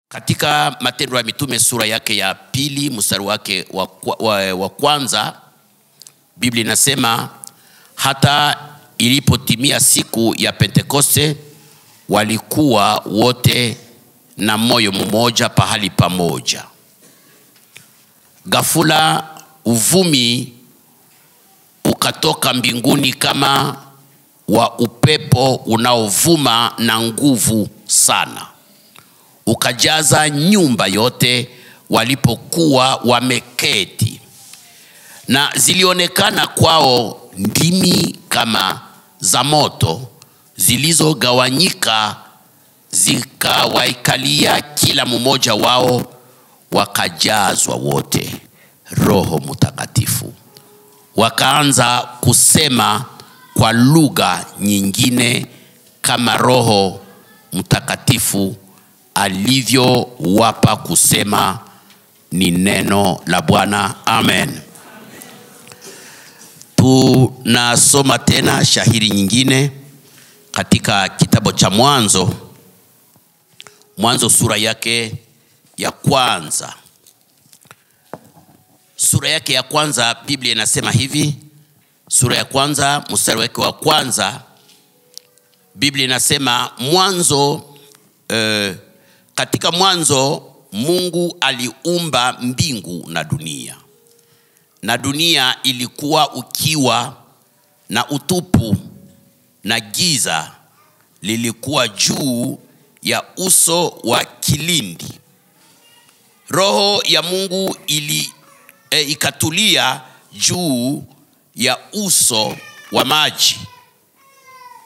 Katika Matendo ya Mitume sura yake ya 2 mstari wake wa kwanza, Biblia inasema hata ilipotimia siku ya Pentekoste walikuwa wote na moyo mmoja pahali pamoja. Ghafula uvumi ukatoka mbinguni kama wa upepo unaovuma na nguvu sana, ukajaza nyumba yote walipokuwa wameketi. Na zilionekana kwao ndimi kama za moto zilizogawanyika, zikawaikalia kila mmoja wao. Wakajazwa wote Roho Mtakatifu, wakaanza kusema kwa lugha nyingine kama Roho Mtakatifu alivyowapa kusema. Ni neno la Bwana. Amen. Tunasoma tena shahiri nyingine katika kitabu cha Mwanzo sura yake ya kwanza. Sura yake ya kwanza, Biblia inasema hivi. Sura ya kwanza mstari wake wa kwanza, Biblia inasema katika mwanzo Mungu aliumba mbingu na dunia. Na dunia ilikuwa ukiwa na utupu, na giza lilikuwa juu ya uso wa kilindi. Roho ya Mungu ikatulia juu ya uso wa maji.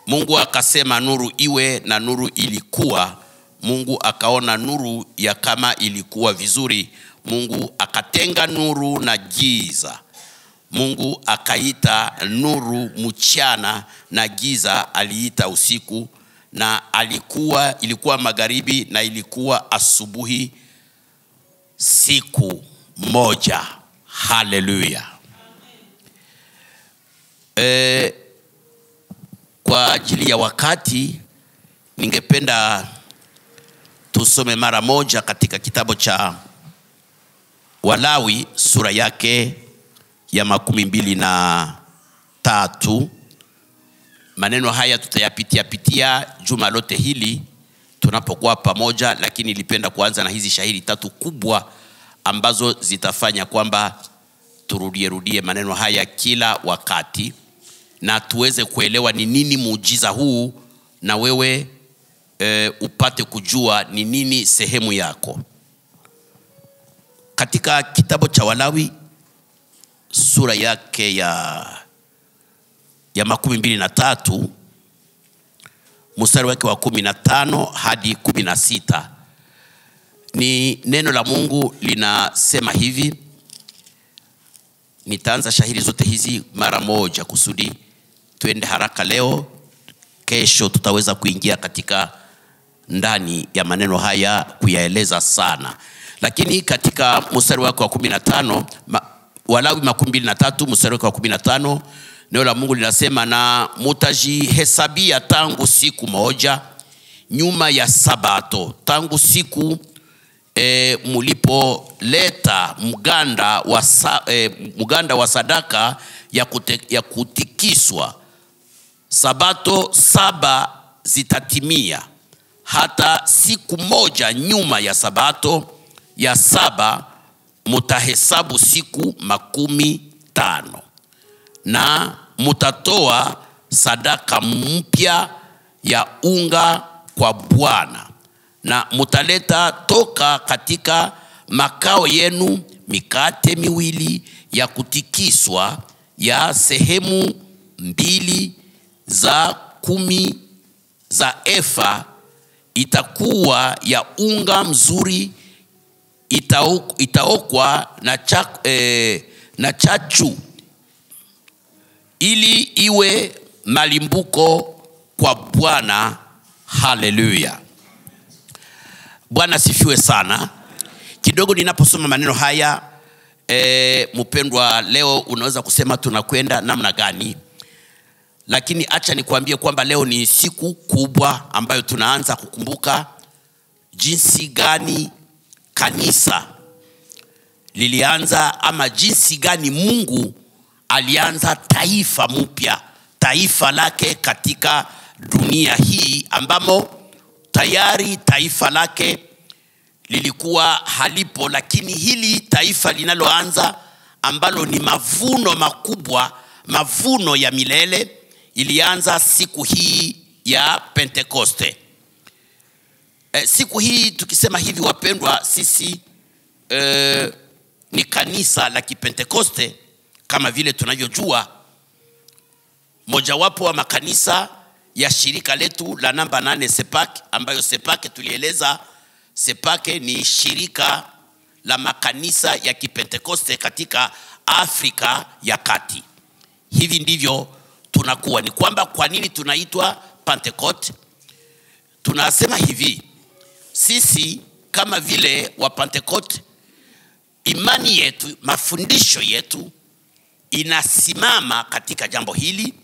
Mungu akasema nuru iwe, na nuru ilikuwa. Mungu akaona nuru ya kama ilikuwa vizuri. Mungu akatenga nuru na giza. Mungu akaita nuru mchana, na giza aliita usiku. Na ilikuwa magharibi, na ilikuwa asubuhi, siku moja. Haleluya. Kwa ajili ya wakati, ningependa tusome mara moja katika kitabu cha Walawi sura yake ya 23. Maneno haya tutayapitia juma lote hili tunapokuwa pamoja, lakini nilipenda kuanza na hizi shahiri 3 kubwa ambazo zitafanya kwamba turudie maneno haya kila wakati, na tuweze kuelewa ni nini muujiza huu, na wewe upate kujua ni nini sehemu yako. Katika kitabu cha Walawi sura yake ya 23 mstari wake wa 15 hadi 16, ni neno la Mungu linasema hivi. Nitaanza shahiri zote hizi mara moja kusudi tuende haraka leo. Kesho tutaweza kuingia katika ndani ya maneno haya kuyaeleza sana. Lakini katika mstari wake wa 15, Walawi 23 mstari wake wa 15, neno la Mungu linasema, na mutajihesabia tangu siku moja nyuma ya Sabato, tangu siku mulipoleta mganda wa sadaka ya kutikiswa. Sabato 7 zitatimia. Hata siku moja nyuma ya Sabato ya 7 mutahesabu siku 15, na mutatoa sadaka mpya ya unga kwa Bwana, na mutaleta toka katika makao yenu mikate miwili ya kutikiswa ya sehemu 2 za 10 za efa. Itakuwa ya unga mzuri, itaokwa na chachu, ili iwe malimbuko kwa Bwana. Haleluya. Bwana sifiwe sana. Kidogo ninaposoma maneno haya, mpendwa, leo unaweza kusema tunakwenda namna gani? Lakini acha nikwambie kwamba leo ni siku kubwa ambayo tunaanza kukumbuka jinsi gani kanisa lilianza, ama jinsi gani Mungu alianza taifa mpya, taifa lake katika dunia hii, ambamo tayari taifa lake lilikuwa halipo, lakini hili taifa linaloanza ambalo ni mavuno makubwa, mavuno ya milele, ilianza siku hii ya Pentekoste. Siku hii tukisema hivi wapendwa, sisi ni kanisa la Kipentekoste kama vile tunavyojua. Mojawapo wa makanisa ya shirika letu la namba 8 SEPAK, ambayo SEPAK tulieleza, SEPAK ni shirika la makanisa ya Kipentekoste katika Afrika ya Kati. Hivi ndivyo tunakuwa. Ni kwamba kwa nini tunaitwa Pentecost? Tunasema hivi, sisi kama vile wa Pentecost, imani yetu, mafundisho yetu inasimama katika jambo hili.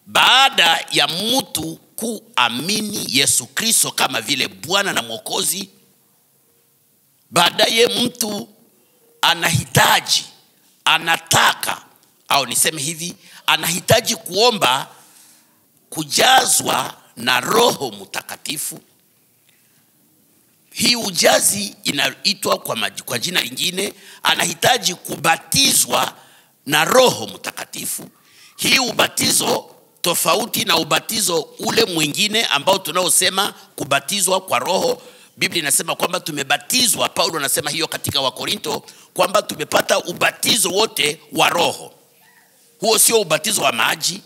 Baada ya mtu kuamini Yesu Kristo kama vile Bwana na Mwokozi, baadaye mtu anahitaji, anataka, au niseme hivi, anahitaji kuomba kujazwa na Roho Mtakatifu. Hii ujazi inaitwa kwa jina lingine, anahitaji kubatizwa na Roho Mtakatifu. Hii ubatizo tofauti na ubatizo ule mwingine ambao tunaosema kubatizwa kwa Roho. Biblia inasema kwamba tumebatizwa, Paulo anasema hiyo katika Wakorinto, kwamba tumepata ubatizo wote wa Roho. Huo sio ubatizo wa maji,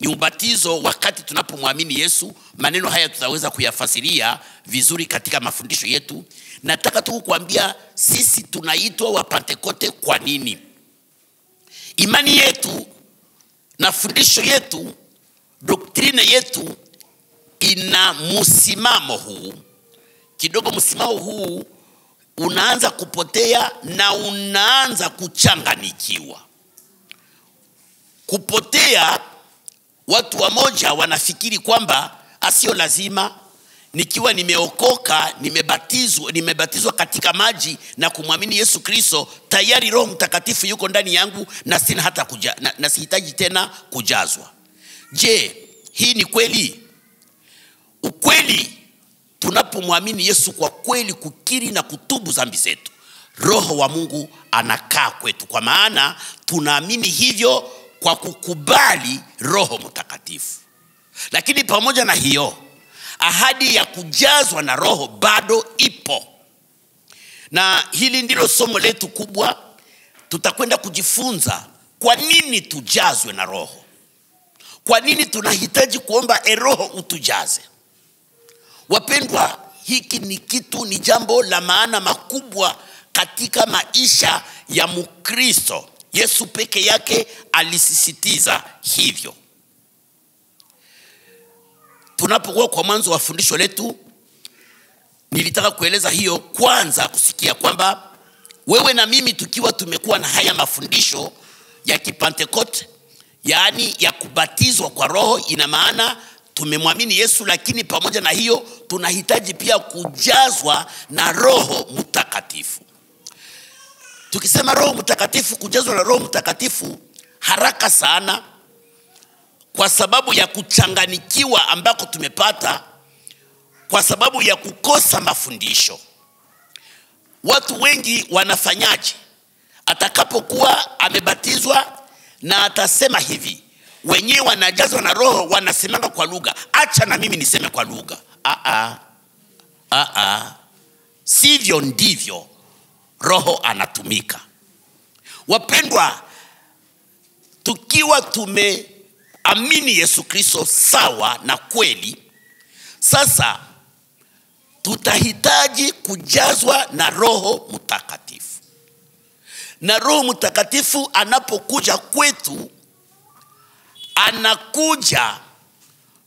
ni ubatizo wakati tunapomwamini Yesu. Maneno haya tutaweza kuyafasiria vizuri katika mafundisho yetu. Nataka tu kukuambia sisi tunaitwa wa Pentekoste kwa nini. Imani yetu na fundisho yetu, doktrina yetu ina msimamo huu. Kidogo msimamo huu unaanza kupotea na unaanza kuchanganikiwa. Kupotea, watu wamoja wanafikiri kwamba asio lazima nikiwa nimeokoka, nimebatizwa katika maji na kumwamini Yesu Kristo, tayari Roho Mtakatifu yuko ndani yangu na sina hata na sihitaji tena kujazwa. Je, hii ni kweli? Ukweli, tunapomwamini Yesu kwa kweli, kukiri na kutubu dhambi zetu, Roho wa Mungu anakaa kwetu, kwa maana tunaamini hivyo kwa kukubali Roho Mtakatifu. Lakini pamoja na hiyo, ahadi ya kujazwa na Roho bado ipo. Na hili ndilo somo letu kubwa. Tutakwenda kujifunza kwa nini tujazwe na Roho. Kwa nini tunahitaji kuomba Roho utujaze? Wapendwa, hiki ni jambo la maana makubwa katika maisha ya Mkristo. Yesu peke yake alisisitiza hivyo. Tunapokuwa kwa mwanzo wa fundisho letu, nilitaka kueleza hiyo. Kwanza, kusikia kwamba wewe na mimi tukiwa tumekuwa na haya mafundisho ya Kipentekoste, yaani ya kubatizwa kwa Roho, ina maana tumemwamini Yesu, lakini pamoja na hiyo tunahitaji pia kujazwa na Roho Mtakatifu. Tukisema Roho Mtakatifu, kujazwa na Roho Mtakatifu, haraka sana, kwa sababu ya kuchanganikiwa ambako tumepata, kwa sababu ya kukosa mafundisho. Watu wengi wanafanyaje? Atakapokuwa amebatizwa na atasema hivi, wenyewe wanajazwa na Roho, wanasemanga kwa lugha, acha na mimi niseme kwa lugha. Sivyo ndivyo Roho anatumika. Wapendwa, tukiwa tumeamini Yesu Kristo sawa na kweli, sasa tutahitaji kujazwa na Roho Mtakatifu. Na Roho Mtakatifu anapokuja kwetu, anakuja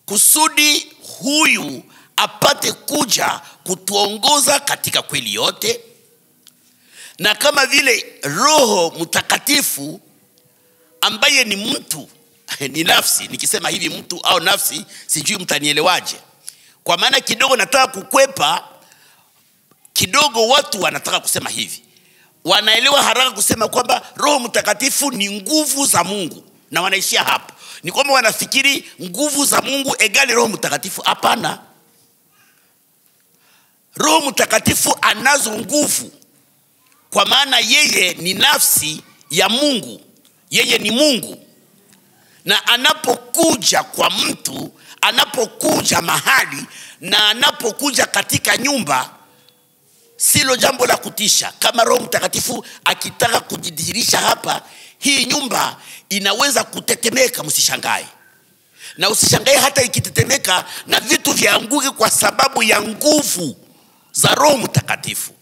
kusudi huyu apate kuja kutuongoza katika kweli yote. Na kama vile Roho Mtakatifu ambaye ni mtu, ni nafsi, nikisema hivi mtu au nafsi, sijui mtanielewaje. Kwa maana kidogo nataka kukwepa, kidogo watu wanataka kusema hivi. Wanaelewa haraka kusema kwamba Roho Mtakatifu ni nguvu za Mungu, na wanaishia hapo. Ni kwamba wanafikiri nguvu za Mungu egali Roho Mtakatifu. Hapana. Roho Mtakatifu anazo nguvu, kwa maana yeye ni nafsi ya Mungu. Yeye ni Mungu. Na anapokuja kwa mtu, anapokuja mahali, na anapokuja katika nyumba, silo jambo la kutisha. Kama Roho Mtakatifu akitaka kujidhihirisha hapa, hii nyumba inaweza kutetemeka, msishangae. Na usishangae hata ikitetemeka na vitu vianguke kwa sababu ya nguvu za Roho Mtakatifu.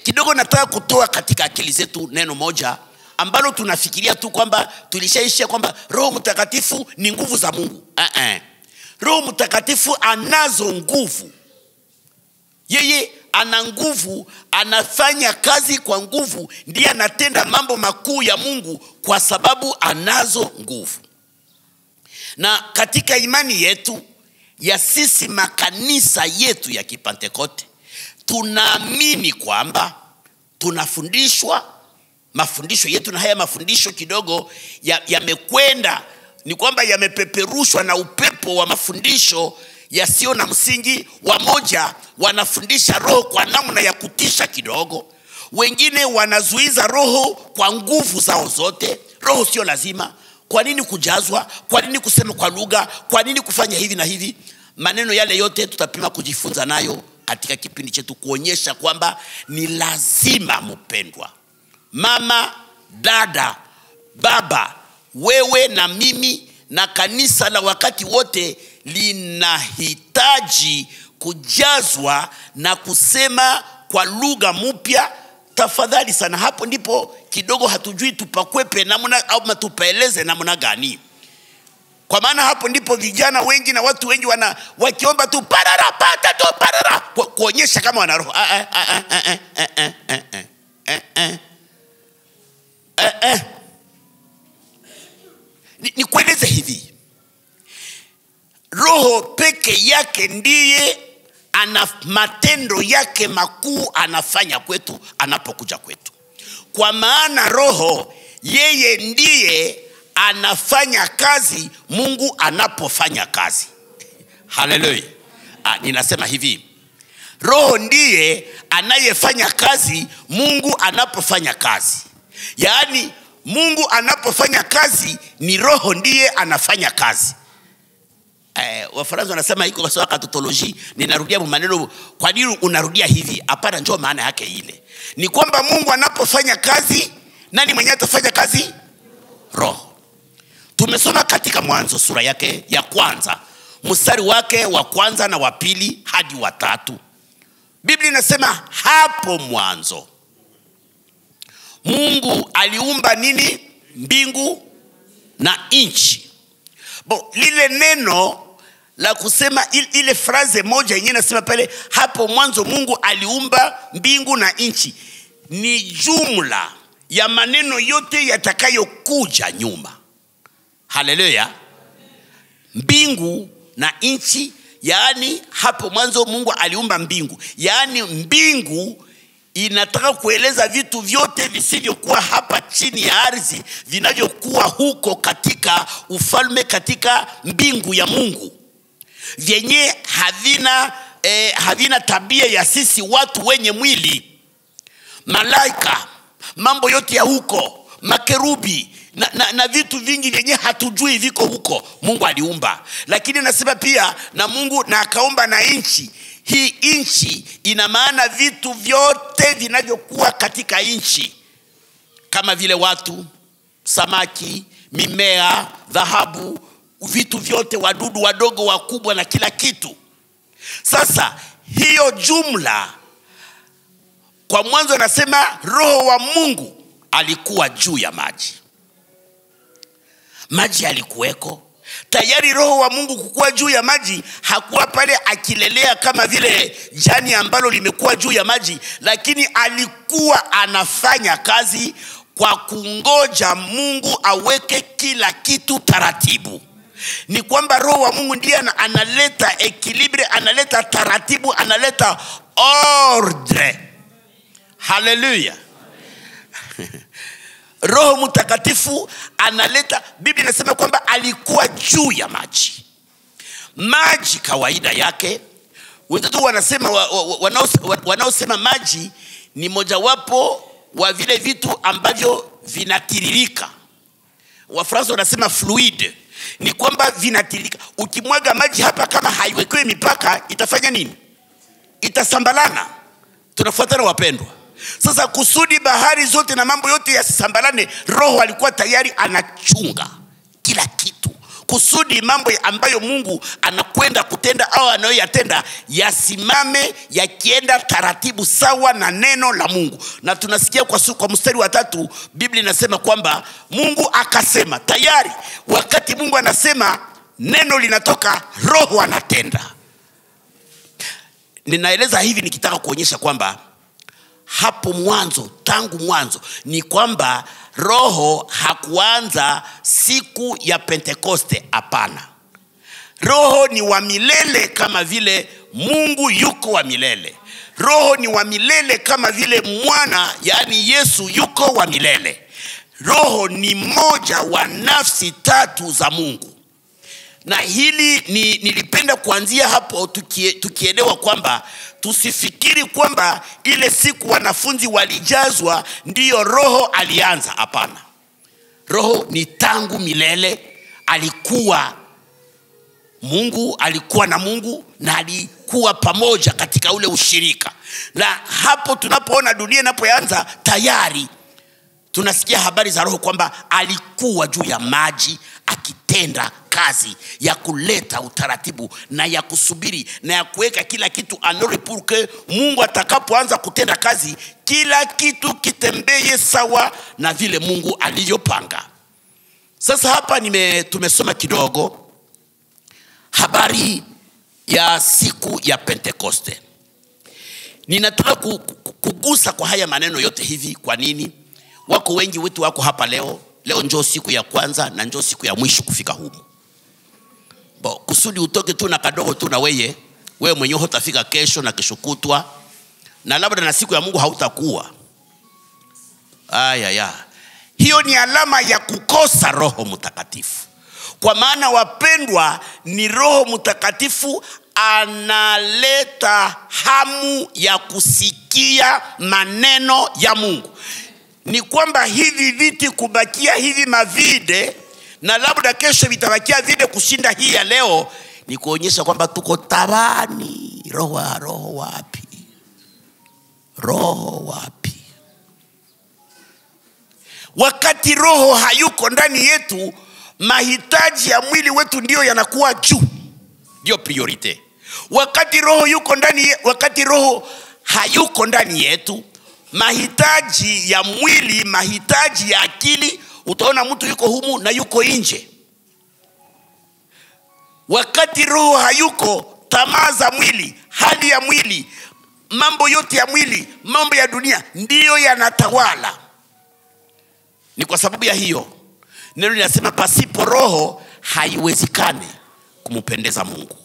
Kidogo nataka kutoa katika akili zetu neno moja ambalo tunafikiria tu kwamba tulishaishia kwamba Roho Mtakatifu ni nguvu za Mungu. Roho Mtakatifu anazo nguvu. Yeye ana nguvu, anafanya kazi kwa nguvu, ndiye anatenda mambo makuu ya Mungu kwa sababu anazo nguvu. Na katika imani yetu ya sisi makanisa yetu ya Kipentekoste, tunaamini kwamba tunafundishwa mafundisho yetu, na haya mafundisho kidogo yamekwenda, ni kwamba yamepeperushwa na upepo wa mafundisho yasio na msingi. Wamoja wanafundisha Roho kwa namna ya kutisha kidogo, wengine wanazuiza Roho kwa nguvu zao zote. Roho sio lazima. Kwa nini kujazwa? Kwa nini kusema kwa lugha? Kwa nini kufanya hivi na hivi? Maneno yale yote tutapima kujifunza nayo katika kipindi chetu, kuonyesha kwamba ni lazima, mpendwa mama, dada, baba, wewe na mimi na kanisa la wakati wote linahitaji kujazwa na kusema kwa lugha mpya. Tafadhali sana, hapo ndipo kidogo hatujui tupakwepe namna au tupaeleze namna gani. Kwa maana hapo ndipo vijana wengi na watu wengi wakiomba tu parara pata tu parara, kuonyesha kama wana roho. Ni kueleze hivi. Roho peke yake ndiye ana matendo yake makuu anafanya kwetu anapokuja kwetu. Kwa maana Roho yeye ndiye anafanya kazi Mungu anapofanya kazi. Haleluya. Ninasema hivi, Roho ndiye anayefanya kazi Mungu anapofanya kazi. Yaani Mungu anapofanya kazi ni Roho ndiye anafanya kazi. Wafaransa wanasema iko kwa sawa katotoloji. Ninarudia maneno. Kwa nini unarudia hivi? Hapana, njoo maana yake ile. Ni kwamba Mungu anapofanya kazi, nani mwenye atafanya kazi? Roho. Tumesoma katika Mwanzo sura yake ya kwanza, mstari wake wa kwanza na wa pili hadi wa tatu. Biblia inasema hapo mwanzo Mungu aliumba nini? Mbingu na nchi. Lile neno la kusema ile phrase moja yenyewe nasema pale hapo mwanzo Mungu aliumba mbingu na nchi, ni jumla ya maneno yote yatakayokuja nyuma. Haleluya. Mbingu na nchi, yaani hapo mwanzo Mungu aliumba mbingu. Yaani mbingu inataka kueleza vitu vyote visivyokuwa hapa chini ya ardhi, vinavyokuwa huko katika ufalme, katika mbingu ya Mungu, vyenye havina tabia ya sisi watu wenye mwili. Malaika, mambo yote ya huko, makerubi na vitu vingi vyenye hatujui viko huko, Mungu aliumba. Lakini nasema pia na Mungu na akaumba na nchi. Hii nchi ina maana vitu vyote vinavyokuwa katika nchi, kama vile watu, samaki, mimea, dhahabu, vitu vyote, wadudu wadogo, wakubwa na kila kitu. Sasa hiyo jumla, kwa mwanzo anasema Roho wa Mungu alikuwa juu ya maji. Maji alikuweko. Tayari Roho wa Mungu kukua juu ya maji, hakuwa pale akilelea kama vile jani ambalo limekuwa juu ya maji, lakini alikuwa anafanya kazi kwa kungoja Mungu aweke kila kitu taratibu. Ni kwamba roho wa Mungu ndiye analeta equilibre, analeta taratibu, analeta ordre. Haleluya. Roho Mtakatifu analeta, Biblia inasema kwamba alikuwa juu ya maji. Maji kawaida yake, watu wanasema wanaosema maji ni mojawapo wa vile vitu ambavyo vinatiririka. Wafransa wanasema fluide. Ni kwamba vinatiririka. Ukimwaga maji hapa kama haiwekewi mipaka, itafanya nini? Itasambalana. Tunafuatana wapendwa. Sasa kusudi bahari zote na mambo yote yasisambalane, roho alikuwa tayari anachunga kila kitu. Kusudi mambo ambayo Mungu anakwenda kutenda au anayoyatenda yasimame yakienda taratibu sawa na neno la Mungu. Na tunasikia kwa mstari wa 3 Biblia inasema kwamba Mungu akasema. Tayari wakati Mungu anasema, neno linatoka, roho anatenda. Ninaeleza hivi nikitaka kuonyesha kwamba hapo mwanzo, tangu mwanzo, ni kwamba roho hakuanza siku ya Pentekoste. Hapana. Roho ni wa milele kama vile Mungu yuko wa milele. Roho ni wa milele kama vile mwana, yani Yesu, yuko wa milele. Roho ni moja wa nafsi tatu za Mungu. Na hili nilipenda kuanzia hapo tukielewa kwamba tusifikiri kwamba ile siku wanafunzi walijazwa ndiyo roho alianza. Hapana. Roho ni tangu milele, alikuwa Mungu, alikuwa na Mungu na alikuwa pamoja katika ule ushirika. Na hapo tunapoona dunia inapoanza, tayari tunasikia habari za roho kwamba alikuwa juu ya maji akitenda kazi ya kuleta utaratibu na ya kusubiri na ya kuweka kila kitu anore pour que Mungu atakapoanza kutenda kazi, kila kitu kitembee sawa na vile Mungu alivyopanga. Sasa hapa tumesoma kidogo habari ya siku ya Pentekoste. Ninataka kugusa kwa haya maneno yote hivi. Kwa nini? Wako wengi wetu wako hapa leo njoo siku ya kwanza na njoo siku ya mwisho kufika humu. Kusudi utoke tu na kadogo tu na wewe mwenyewe hutafika kesho na kesho kutwa, na labda na siku ya Mungu hautakuwa. Hiyo ni alama ya kukosa Roho Mtakatifu. Kwa maana wapendwa, ni Roho Mtakatifu analeta hamu ya kusikia maneno ya Mungu. Ni kwamba hivi viti kubakia hivi mavide, na labda kesho vitabakia vide kushinda hii ya leo, ni kuonyesha kwamba tuko tabani. Roho wapi? Roho wapi? Wakati roho hayuko ndani yetu, mahitaji ya mwili wetu ndio yanakuwa juu, ndio priority. Wakati roho hayuko ndani yetu, mahitaji ya mwili, mahitaji ya akili, utaona mtu yuko humu na yuko nje. Wakati roho hayuko, tamaa za mwili, hali ya mwili, mambo yote ya mwili, mambo ya dunia ndiyo yanatawala. Ni kwa sababu ya hiyo neno linasema pasipo roho haiwezekani kumpendeza Mungu.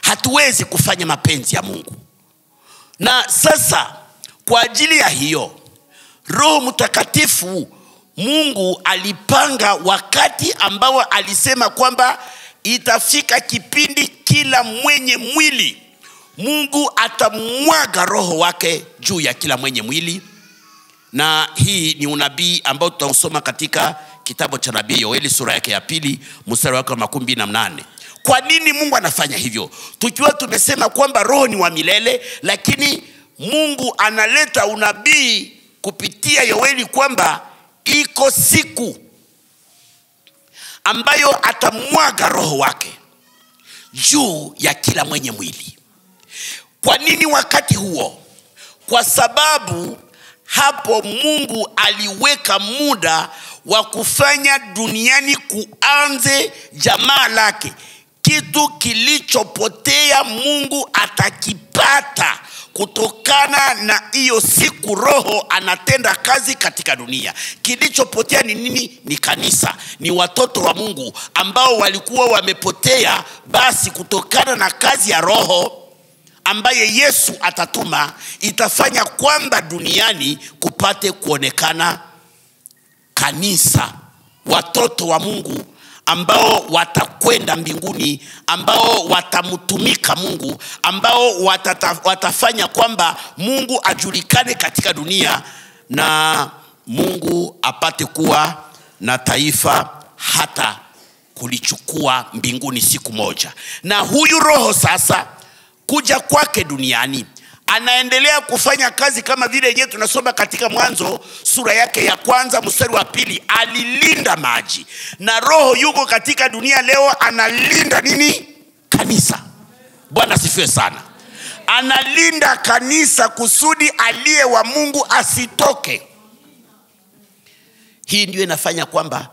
Hatuwezi kufanya mapenzi ya Mungu. Na sasa kwa ajili ya hiyo, Roho Mtakatifu Mungu alipanga wakati ambao alisema kwamba itafika kipindi kila mwenye mwili Mungu atamwaga roho wake juu ya kila mwenye mwili. Na hii ni unabii ambao tutausoma katika kitabu cha nabii Yoeli sura yake ya 2 mstari wake wa 28. Kwa nini Mungu anafanya hivyo? Tukiwa tumesema kwamba roho ni wa milele, lakini Mungu analeta unabii kupitia Yoeli kwamba iko siku ambayo atamwaga roho wake juu ya kila mwenye mwili. Kwa nini wakati huo? Kwa sababu hapo Mungu aliweka muda wa kufanya duniani kuanze jamaa lake. Kitu kilichopotea Mungu atakipata kutokana na hiyo siku Roho anatenda kazi katika dunia. Kilichopotea ni nini? Ni kanisa, ni watoto wa Mungu ambao walikuwa wamepotea. Basi kutokana na kazi ya Roho ambaye Yesu atatuma, itafanya kwamba duniani kupate kuonekana kanisa, watoto wa Mungu ambao watakwenda mbinguni, ambao watamtumika Mungu, ambao watafanya kwamba Mungu ajulikane katika dunia, na Mungu apate kuwa na taifa hata kulichukua mbinguni siku moja. Na huyu Roho sasa kuja kwake duniani, anaendelea kufanya kazi kama vile yenyewe tunasoma katika Mwanzo sura yake ya 1 mstari wa 2. Alilinda maji, na Roho yuko katika dunia leo, analinda nini? Kanisa. Bwana asifiwe sana. Analinda kanisa kusudi aliye wa Mungu asitoke. Hii ndio inafanya kwamba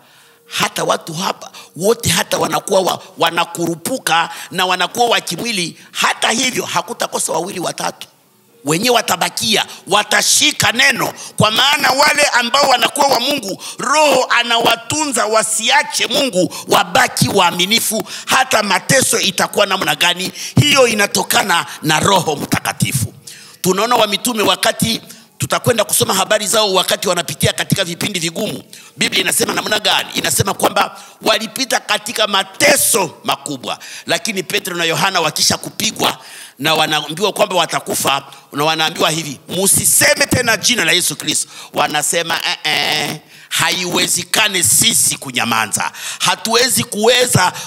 hata watu hapa wote hata wanakuwa wanakurupuka na wanakuwa wa kimwili. Hata hivyo hakutakosa wawili watatu wenyewe watabakia, watashika neno, kwa maana wale ambao wanakuwa wa Mungu, Roho anawatunza wasiache Mungu, wabaki waaminifu. Hata mateso itakuwa namna gani, hiyo inatokana na Roho Mtakatifu. Tunaona wa mitume, wakati tutakwenda kusoma habari zao, wakati wanapitia katika vipindi vigumu, Biblia inasema namna gani? Inasema kwamba walipita katika mateso makubwa, lakini Petro na Yohana wakisha kupigwa na wanaambiwa kwamba watakufa, na wanaambiwa hivi, msiseme tena jina la Yesu Kristo. Wanasema haiwezekane sisi kunyamaza, hatuwezi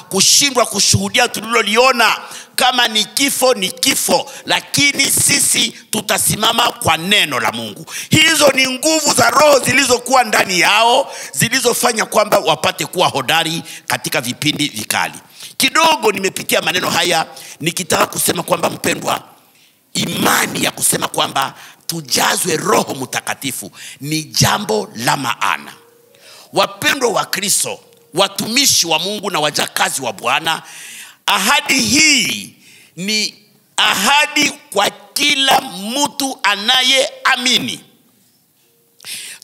kushindwa kushuhudia tuliloliona. Kama ni kifo ni kifo, lakini sisi tutasimama kwa neno la Mungu. Hizo ni nguvu za Roho zilizokuwa ndani yao, zilizofanya kwamba wapate kuwa hodari katika vipindi vikali. Kidogo nimepitia maneno haya nikitaka kusema kwamba, mpendwa, imani ya kusema kwamba tujazwe Roho Mtakatifu ni jambo la maana. Wapendwa wa Kristo, watumishi wa Mungu na wajakazi wa Bwana, ahadi hii ni ahadi kwa kila mtu anayeamini.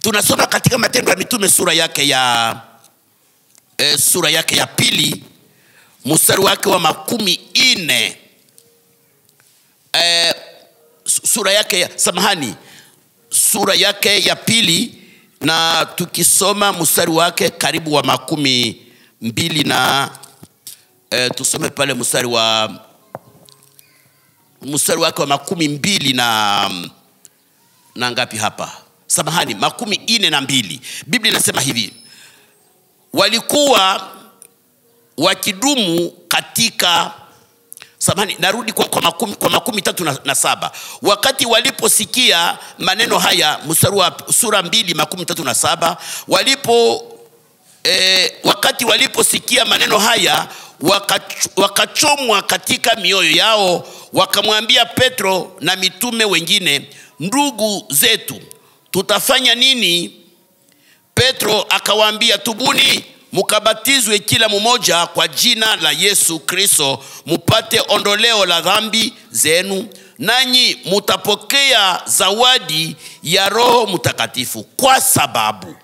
Tunasoma katika Matendo ya Mitume sura yake ya 2 mstari wake wa 14. Sura yake ya 2, na tukisoma mstari wake karibu wa 12 na tusome pale mstari wake wa 12 na ngapi hapa? 42. Biblia inasema hivi, walikuwa wakidumu katika narudi kwa 13:7. Wakati waliposikia maneno haya, mstari wa sura 2:13-7, wakati waliposikia maneno haya, wakachomwa katika mioyo yao, wakamwambia Petro na mitume wengine, ndugu zetu, tutafanya nini? Petro akawaambia, tubuni mukabatizwe kila mmoja kwa jina la Yesu Kristo, mupate ondoleo la dhambi zenu, nanyi mutapokea zawadi ya Roho Mtakatifu, kwa sababu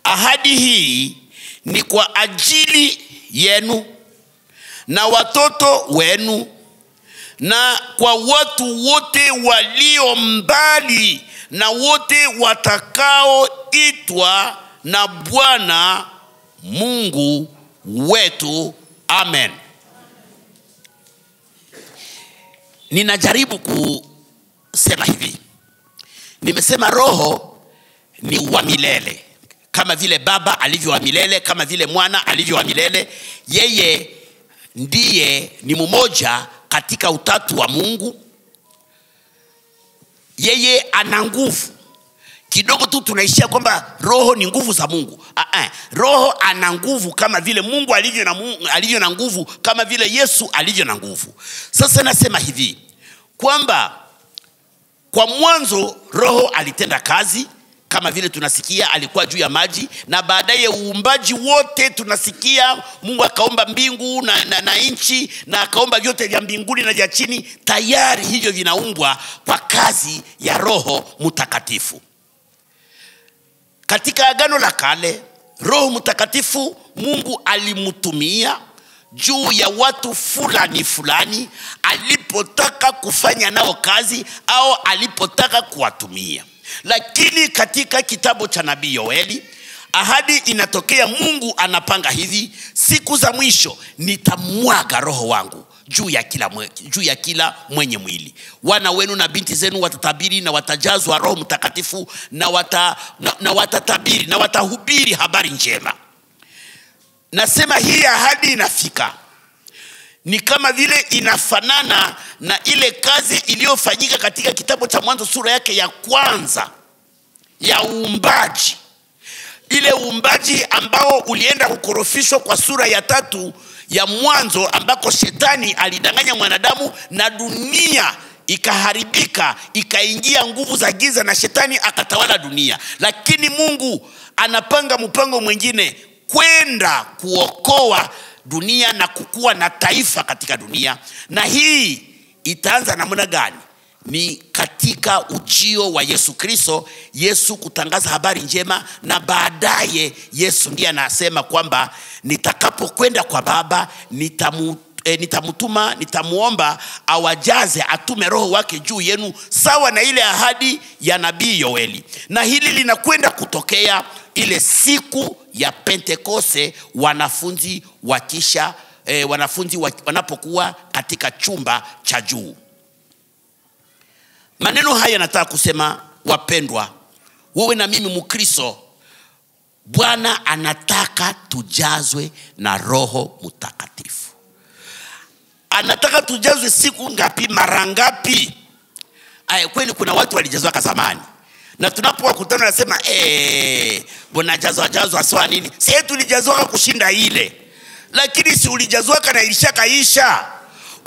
ahadi hii ni kwa ajili yenu na watoto wenu na kwa watu wote walio mbali na wote watakaoitwa na Bwana Mungu wetu. Amen. Ninajaribu kusema hivi. Nimesema Roho ni wa milele, kama vile Baba alivyo wa milele, kama vile Mwana alivyo wa milele. Yeye ndiye ni mmoja katika utatu wa Mungu. Yeye ana nguvu. Kidogo tu tunaishia kwamba Roho ni nguvu za Mungu. Roho ana nguvu kama vile Mungu alivyo na nguvu, kama vile Yesu alivyo na nguvu. Sasa nasema hivi kwamba kwa mwanzo Roho alitenda kazi kama vile tunasikia alikuwa juu ya maji, na baadaye uumbaji wote tunasikia Mungu akaumba mbingu na nchi, na akaumba vyote vya mbinguni na vya chini. Tayari hivyo vinaumbwa kwa kazi ya Roho Mtakatifu. Katika Agano la Kale, Roho Mtakatifu Mungu alimtumia juu ya watu fulani alipotaka kufanya nao kazi au alipotaka kuwatumia. Lakini katika kitabu cha nabii Yoeli, ahadi inatokea. Mungu anapanga hivi: siku za mwisho nitamwaga Roho wangu juu ya kila mwenye mwili. Wana wenu na binti zenu watatabiri na watajazwa Roho Mtakatifu na watatabiri na watahubiri habari njema. Nasema hii ahadi inafika, ni kama vile inafanana na ile kazi iliyofanyika katika kitabu cha Mwanzo sura yake ya 1 ya uumbaji. Ile uumbaji ambao ulienda kukorofishwa kwa sura ya 3 ya Mwanzo, ambako shetani alidanganya mwanadamu na dunia ikaharibika, ikaingia nguvu za giza na shetani akatawala dunia. Lakini Mungu anapanga mpango mwingine kwenda kuokoa dunia na kukua na taifa katika dunia. Na hii itaanza namna gani? Ni katika ujio wa Yesu Kristo, Yesu kutangaza habari njema, na baadaye Yesu ndiye anasema kwamba nitakapokwenda kwa Baba nitamuomba awajaze, atume Roho wake juu yenu, sawa na ile ahadi ya nabii Yoeli. Na hili linakwenda kutokea ile siku ya Pentekoste, wanafunzi wanapokuwa katika chumba cha juu. Maneno haya nataka kusema, wapendwa, wewe na mimi Mkristo, Bwana anataka tujazwe na Roho Mtakatifu. Anataka tujazwe siku ngapi, mara ngapi? Kweli kuna watu walijazwa kwa zamani, na tunapokutana nasema bwana jazwa sawa nini? Sisi tulijazwa kushinda ile, lakini si ulijazwa kana ilishakaisha.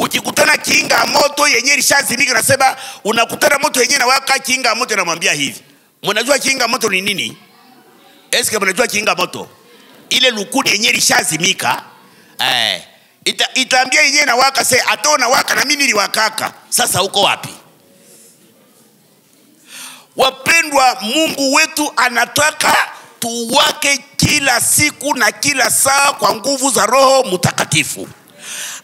Ukikutana kinga moto yenyewe ilishazimika, nasema unakutana moto yenyewe na waka kinga moto, namwambia hivi, mnajua kinga moto ni nini? Eske mnajua kinga moto? Ile lukuni yenyewe ilishazimika, itaambia yenyewe na waka, sasa atona waka na mimi niliwakaka. Sasa uko wapi? Wapendwa, Mungu wetu anataka tuwake kila siku na kila saa kwa nguvu za Roho Mtakatifu.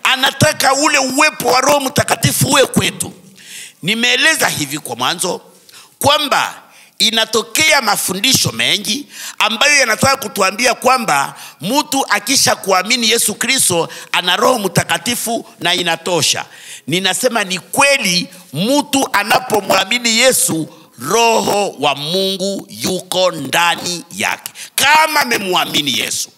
Anataka ule uwepo wa Roho Mtakatifu uwe kwetu. Nimeeleza hivi kwa mwanzo kwamba inatokea mafundisho mengi ambayo yanataka kutuambia kwamba mtu akisha kuamini Yesu Kristo ana Roho Mtakatifu na inatosha. Ninasema ni kweli, mtu anapomwamini Yesu, Roho wa Mungu yuko ndani yake kama amemwamini Yesu.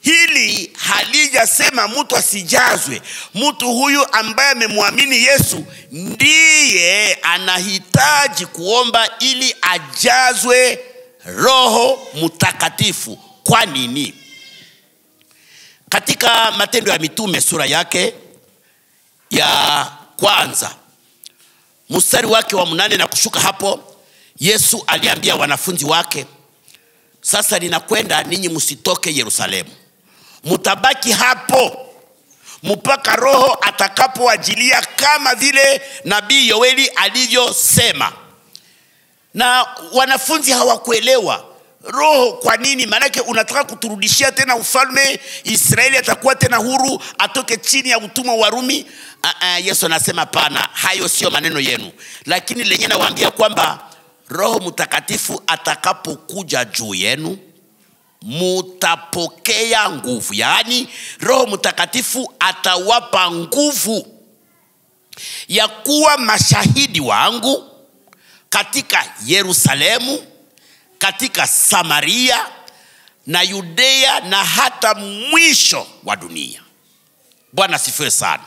Hili halijasema mtu asijazwe. Mtu huyu ambaye amemwamini Yesu ndiye anahitaji kuomba ili ajazwe Roho Mtakatifu. Kwa nini? Katika Matendo ya Mitume sura yake ya 1 mstari wake wa 8 na kushuka hapo, Yesu aliambia wanafunzi wake, sasa ninakwenda, ninyi msitoke Yerusalemu, mutabaki hapo mpaka Roho atakapowajilia, kama vile nabii Yoeli alivyosema. Na wanafunzi hawakuelewa Roho kwa nini? Maana unataka kuturudishia tena ufalme, Israeli atakuwa tena huru, atoke chini ya utumwa wa Rumi. Yesu anasema pana, hayo sio maneno yenu, lakini lenye nawaambia kwamba Roho Mtakatifu atakapokuja juu yenu mutapokea nguvu. Yaani Roho Mtakatifu atawapa nguvu ya kuwa mashahidi wangu katika Yerusalemu, katika Samaria na Yudea na hata mwisho wa dunia. Bwana sifiwe sana.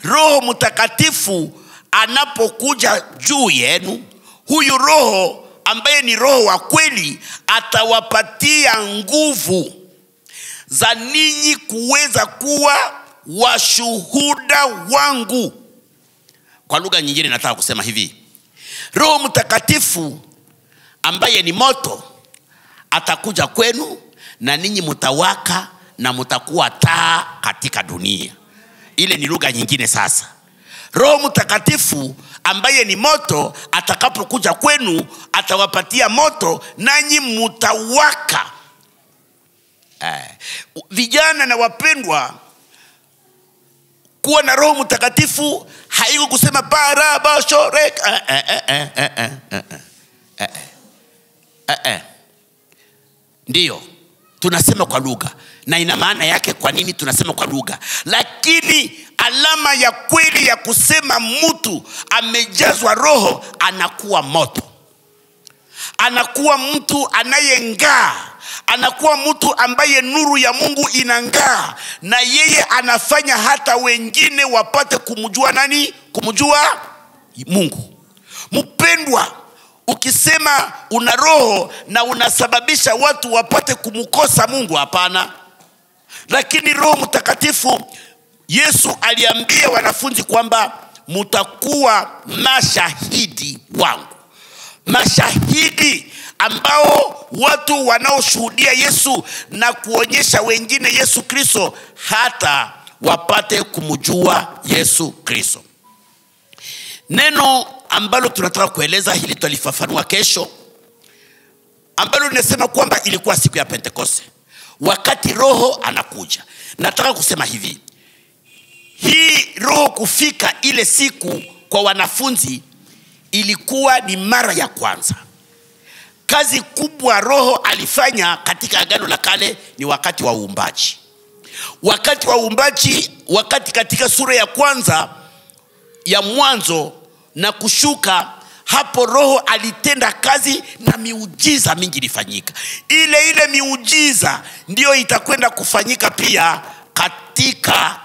Roho Mtakatifu anapokuja juu yenu, huyu Roho ambaye ni Roho wa kweli atawapatia nguvu za ninyi kuweza kuwa washuhuda wangu. Kwa lugha nyingine nataka kusema hivi, Roho Mtakatifu ambaye ni moto atakuja kwenu, na ninyi mtawaka na mtakuwa taa katika dunia. Ile ni lugha nyingine. Sasa Roho Mtakatifu ambaye ni moto atakapokuja kwenu atawapatia moto, nanyi mtawaka. Vijana na wapendwa, kuwa na Roho Mtakatifu haiko kusema barabashorek. Ndiyo tunasema kwa lugha na ina maana yake kwa nini tunasema kwa lugha, lakini alama ya kweli ya kusema mtu amejazwa Roho, anakuwa moto, anakuwa mtu anayeng'aa, anakuwa mtu ambaye nuru ya Mungu inang'aa, na yeye anafanya hata wengine wapate kumjua nani? Kumjua Mungu. Mpendwa, ukisema una Roho na unasababisha watu wapate kumkosa Mungu, hapana. Lakini Roho Mtakatifu, Yesu aliambia wanafunzi kwamba mtakuwa mashahidi wangu. Mashahidi ambao watu wanaoshuhudia Yesu na kuonyesha wengine Yesu Kristo hata wapate kumjua Yesu Kristo. Neno ambalo tunataka kueleza hili tutalifafanua kesho, ambalo linasema kwamba ilikuwa siku ya Pentekoste, wakati Roho anakuja. Nataka kusema hivi, hii Roho kufika ile siku kwa wanafunzi ilikuwa ni mara ya kwanza. Kazi kubwa Roho alifanya katika Agano la Kale ni wakati wa uumbaji. Wakati wa uumbaji, wakati katika sura ya kwanza ya Mwanzo na kushuka, hapo Roho alitenda kazi na miujiza mingi ilifanyika. Ile miujiza ndio itakwenda kufanyika pia katika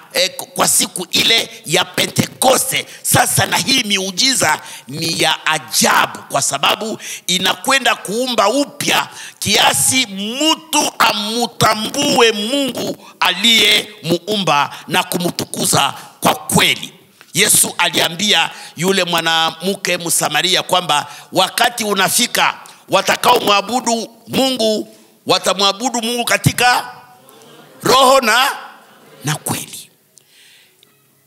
kwa siku ile ya Pentekoste. Sasa na hii miujiza ni ya ajabu, kwa sababu inakwenda kuumba upya kiasi mtu amutambue Mungu aliye muumba na kumtukuza kwa kweli. Yesu aliambia yule mwanamke Msamaria kwamba wakati unafika watakao muabudu Mungu watamwabudu Mungu katika roho na kweli.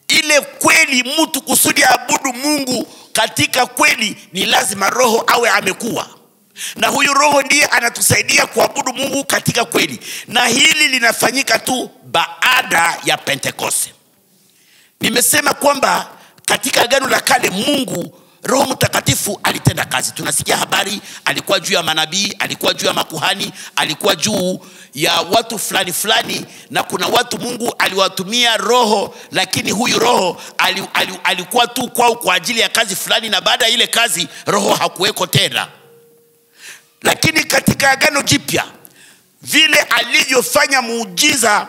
Ile kweli, mtu kusudi abudu Mungu katika kweli, ni lazima Roho awe amekuwa. Na huyu Roho ndiye anatusaidia kuabudu Mungu katika kweli. Na hili linafanyika tu baada ya Pentekoste. Nimesema kwamba katika Agano la Kale Mungu Roho Mtakatifu alitenda kazi. Tunasikia habari alikuwa juu ya manabii, alikuwa juu ya makuhani, alikuwa juu ya watu fulani, na kuna watu Mungu aliwatumia Roho, lakini huyu Roho alikuwa tu kwao kwa ajili ya kazi fulani, na baada ya ile kazi Roho hakuweko tena. Lakini katika Agano Jipya vile alivyofanya muujiza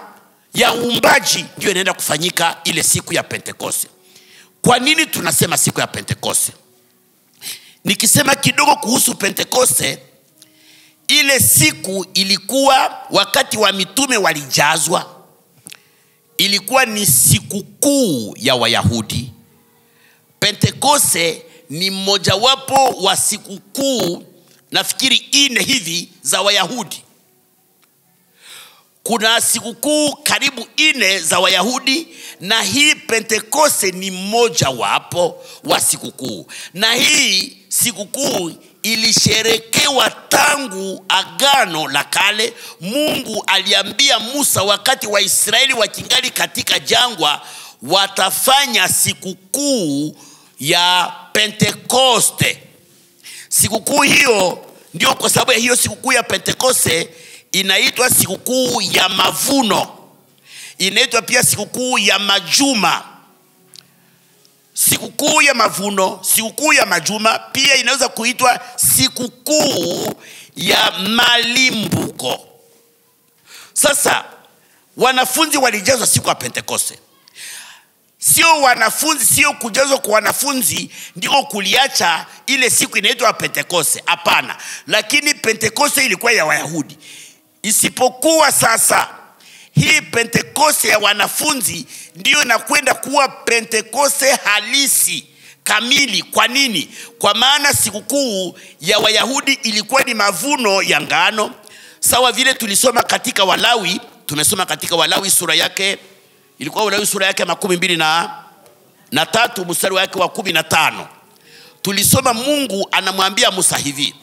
ya uumbaji ndio inaenda kufanyika ile siku ya Pentekoste. Kwa nini tunasema siku ya Pentekoste? Nikisema kidogo kuhusu Pentekoste, ile siku ilikuwa wakati wa mitume walijazwa. Ilikuwa ni sikukuu ya Wayahudi. Pentekoste ni mmojawapo wa sikukuu nafikiri 4 hivi za Wayahudi. Kuna sikukuu karibu 4 za Wayahudi, na hii Pentekoste ni mmoja wapo wa sikukuu. Na hii sikukuu ilisherekewa tangu Agano la Kale. Mungu aliambia Musa wakati wa Israeli wakingali katika jangwa watafanya sikukuu ya Pentekoste. Sikukuu hiyo ndio, kwa sababu ya hiyo sikukuu ya Pentekoste inaitwa sikukuu ya mavuno. Inaitwa pia sikukuu ya majuma. Sikukuu ya mavuno, sikukuu ya majuma, pia inaweza kuitwa sikukuu ya malimbuko. Sasa wanafunzi walijazwa siku ya Pentekoste. Sio wanafunzi, sio kujazwa kwa wanafunzi ndiko kuliacha ile siku inaitwa Pentekoste, hapana. Lakini Pentekoste ilikuwa ya Wayahudi. Isipokuwa sasa hii Pentekoste ya wanafunzi ndio inakwenda kuwa Pentekoste halisi kamili. Kwa nini? Kwa maana sikukuu ya Wayahudi ilikuwa ni mavuno ya ngano, sawa vile tulisoma katika Walawi. Tumesoma katika Walawi sura yake, ilikuwa Walawi sura yake 23 mstari wake wa 15. Tulisoma Mungu anamwambia Musa hivi,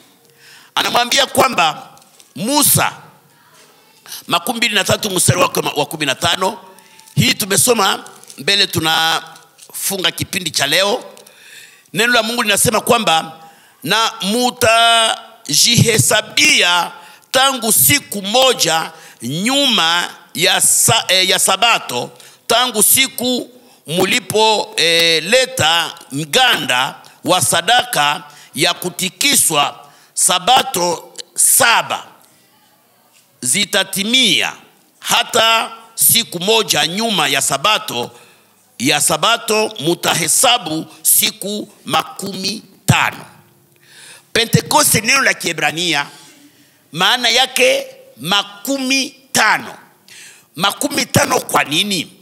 anamwambia kwamba Musa 23 mstari wake wa 15. Hii tumesoma mbele, tunafunga kipindi cha leo. Neno la Mungu linasema kwamba na mutajihesabia tangu siku moja nyuma ya Sabato, tangu siku mulipo leta mganda wa sadaka ya kutikiswa, Sabato 7 zitatimia. Hata siku moja nyuma ya Sabato mutahesabu siku 15. Pentekoste neno la Kiebrania maana yake 15. 15 kwa nini?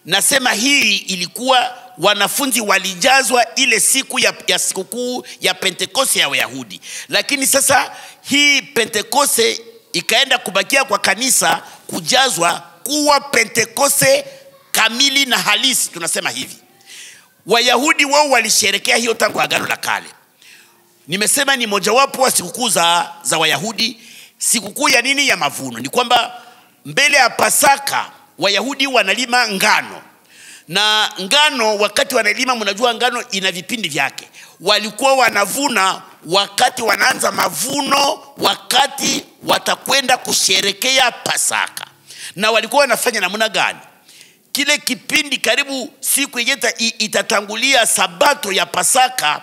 Nasema hii ilikuwa wanafunzi walijazwa ile siku ya sikukuu ya Pentekoste ya Wayahudi. Lakini sasa hii Pentekoste ikaenda kubakia kwa kanisa kujazwa kuwa Pentekoste kamili na halisi. Tunasema hivi, Wayahudi wao walisherekea hiyo tangu Agano la Kale. Nimesema ni mojawapo wa sikukuu za Wayahudi. Sikukuu ya nini? Ya mavuno. Ni kwamba mbele ya Pasaka Wayahudi wanalima ngano, na ngano wakati wanalima, mnajua ngano ina vipindi vyake. Walikuwa wanavuna wakati wanaanza mavuno, wakati watakwenda kusherekea Pasaka. Na walikuwa wanafanya namna gani? Kile kipindi karibu siku yenye itatangulia Sabato ya Pasaka,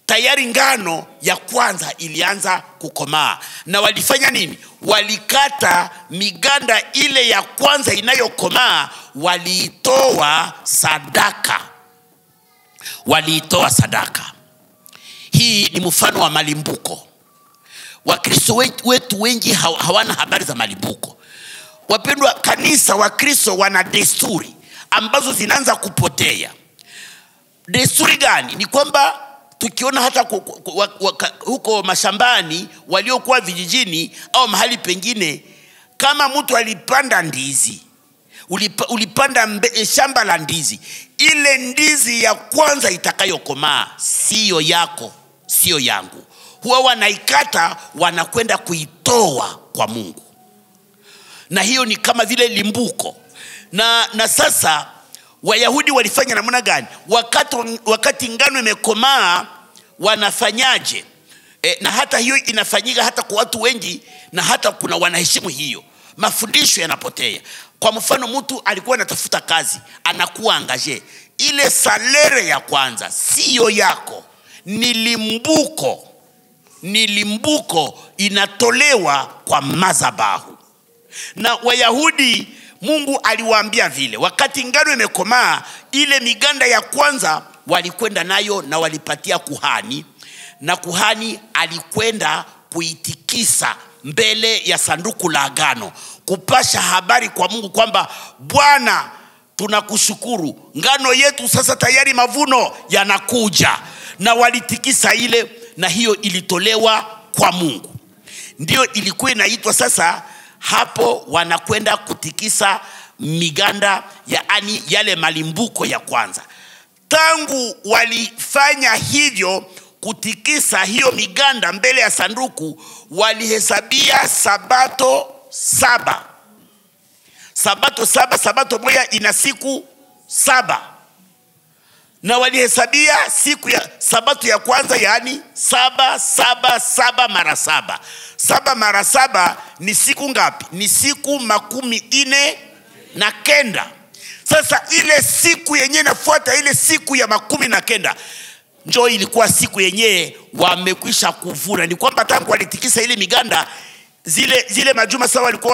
tayari ngano ya kwanza ilianza kukomaa. Na walifanya nini? Walikata miganda ile ya kwanza inayokomaa, waliitoa sadaka. Hii ni mfano wa malimbuko. Wakristo wetu wengi hawana habari za malimbuko. Wapendwa kanisa, Wakristo wana desturi ambazo zinaanza kupotea. Desturi gani? Ni kwamba tukiona hata huko mashambani, waliokuwa vijijini au mahali pengine, kama mtu alipanda ndizi, ulipanda shamba la ndizi, ile ndizi ya kwanza itakayokomaa sio yako, sio yangu, huwa wanaikata, wanakwenda kuitoa kwa Mungu. Na hiyo ni kama vile limbuko. Na sasa Wayahudi walifanya namna gani? Wakati ngano imekomaa, wanafanyaje? Na hata hiyo inafanyika hata kwa watu wengi, na hata kuna wanaheshimu hiyo. Mafundisho yanapotea. Kwa mfano, mtu alikuwa anatafuta kazi, anakuwa angaje, ile salere ya kwanza sio yako, ni limbuko inatolewa kwa madhabahu. Na Wayahudi, Mungu aliwaambia vile, wakati ngano imekomaa, ile miganda ya kwanza walikwenda nayo na walipatia kuhani, na kuhani alikwenda kuitikisa mbele ya sanduku la agano, kupasha habari kwa Mungu kwamba Bwana, tunakushukuru, ngano yetu sasa tayari mavuno yanakuja. Na walitikisa ile, na hiyo ilitolewa kwa Mungu. Ndio ilikuwa inaitwa sasa, hapo wanakwenda kutikisa miganda, yaani yale malimbuko ya kwanza. Tangu walifanya hivyo, kutikisa hiyo miganda mbele ya sanduku, walihesabia Sabato 7. Sabato moja ina siku 7. Na walihesabia siku ya Sabato ya kwanza, yaani 7 mara 7. 7 mara 7 ni siku ngapi? Ni siku 49. Sasa ile siku yenyewe inafuata ile siku ya 49, njoo ilikuwa siku yenyewe wamekwisha kuvuna. Ni kwamba tangu walitikisa ile miganda, zile majuma sawa walikuwa